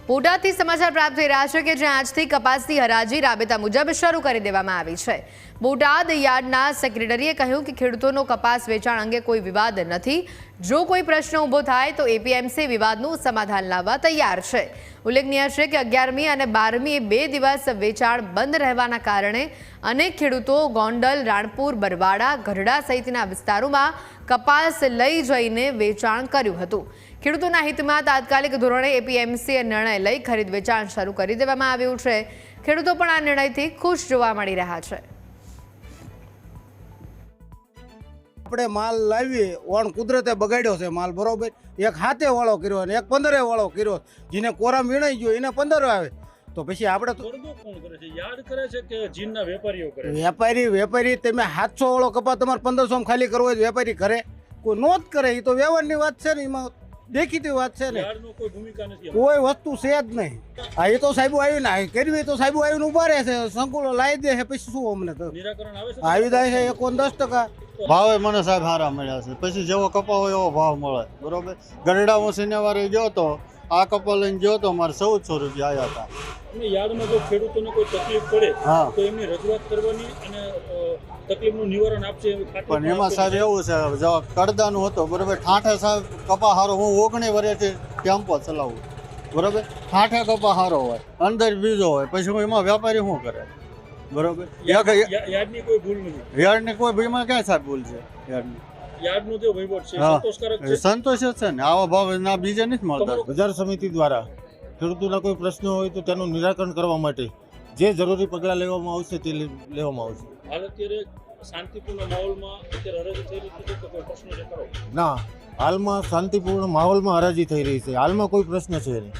બોટાદથી સમાચાર પ્રાપ્ત થઈ રહ્યા છે કે જ્યાં આજથી કપાસની હરાજી રાબેતા મુજબ શરૂ કરી દેવામાં આવી છે। બોટાદ યાર્ડના સેક્રેટરીએ કહ્યું કે ખેડૂતોનો કપાસ વેચાણ અંગે કોઈ વિવાદ નથી। જો કોઈ પ્રશ્ન ઊભો થાય તો એપીએમસી વિવાદનું સમાધાન લાવવા તૈયાર છે। ઉલ્લેખનીય છે કે 11મી અને 12મીએ 2 દિવસ વેચાણ બંધ રહેવાના કારણે અનેક ખેડૂતો ગોંડલ, રાણપુર, બરવાડા, ગઢડા સહિતના વિસ્તારોમાં કપાસ લઈ જઈને વેચાણ કર્યું હતું। ખેડૂતોના હિતમાં તાત્કાલિક ધોરણે એપીએમસીએ નિર્ણય લઈ ખરીદ વેચાણ શરૂ કરી દેવામાં આવ્યું છે। ખેડૂતો પણ આ નિર્ણયથી ખુશ જોવા મળી રહ્યા છે। આપણે માલ લાવીએ ઓણ કુદરતે બગાડ્યો છે માલ, બરોબર। એક હાથે વાળો કર્યો અને એક 15 વાળો કર્યો, જેને કોરામ વીણાઈ ગયો એને 15 આવે તો પછી આપણે કોણ કરે છે? યાર્ડ કરે છે કે જીનના વેપારીઓ કરે? વેપારી તમે 700 વાળો કપા તમારે 1500 ખાલી કરવો હોય વેપારી કરે, કોઈ નોંધ કરે, એ તો વ્યવહારની વાત છે ને, એમાં દેખીતી વાત છે ને, યાર્ડનો કોઈ ભૂમિકા નથી, કોઈ વસ્તુ છે જ નહીં। આ એ તો સાહેબ આવીને કરવી તો સાહેબ આવીને ઉભા રહે છે, સંકુલો લાવી દે છે, પછી શું અમને તો નિરાકરણ આવે છે? આવી જાય છે 10% ભાવે મને સાહેબ સારા મળ્યા છે। પછી જેવો કપા હોય એવો ભાવ મળે, બરોબર। ગરડા હું શનિવારે ગયો તો આ કપા લઈને ગયો તો મારે 1400 રૂપિયા આવ્યા હતા। અને યાર્ડમાં જો ખેડૂતોને કોઈ તકલીફ પડે હા, તો એમની રજૂઆત કરવાની અને તકલીફનું નિવારણ આપશે એવી ખાતરી પણ એમાં સાહેબ એવું છે, જો કડદાનું હતો, બરોબર, ઠાઠે સાહેબ કપા હારો, હું 19 વર્ષથી ટેમ્પો ચલાવું, બરોબર। ઠાઠે કપા હારો હોય, અંદર બીજો હોય, પછી હું એમાં વેપારી શું કરે, બરોબર। યાર્ડની કોઈ ભૂલ નથી, યાર્ડની કોઈ ભીમાં ક્યાં સાહેબ ભૂલ છે? યાર્ડની યાર્ડનો જે વહીવટ છે હા, સંતોષકારક છે? સંતોષ જ છે ને, આવા ભાવ ના બીજા નથી મળતા। બજાર સમિતિ દ્વારા ખેડૂતોના કોઈ પ્રશ્નો હોય તો તેનું નિરાકરણ કરવા માટે જે જરૂરી પગલાં લેવામાં આવશે તે લેવામાં આવશે। હાલ અત્યારે શાંતિપૂર્ણ માહોલમાં અત્યારે હરાજી થઈ રહી છે તો કોઈ પ્રશ્ન છે ખરો? ના, હાલમાં શાંતિપૂર્ણ માહોલમાં હરાજી થઈ રહી છે, હાલમાં કોઈ પ્રશ્ન છે નહીં।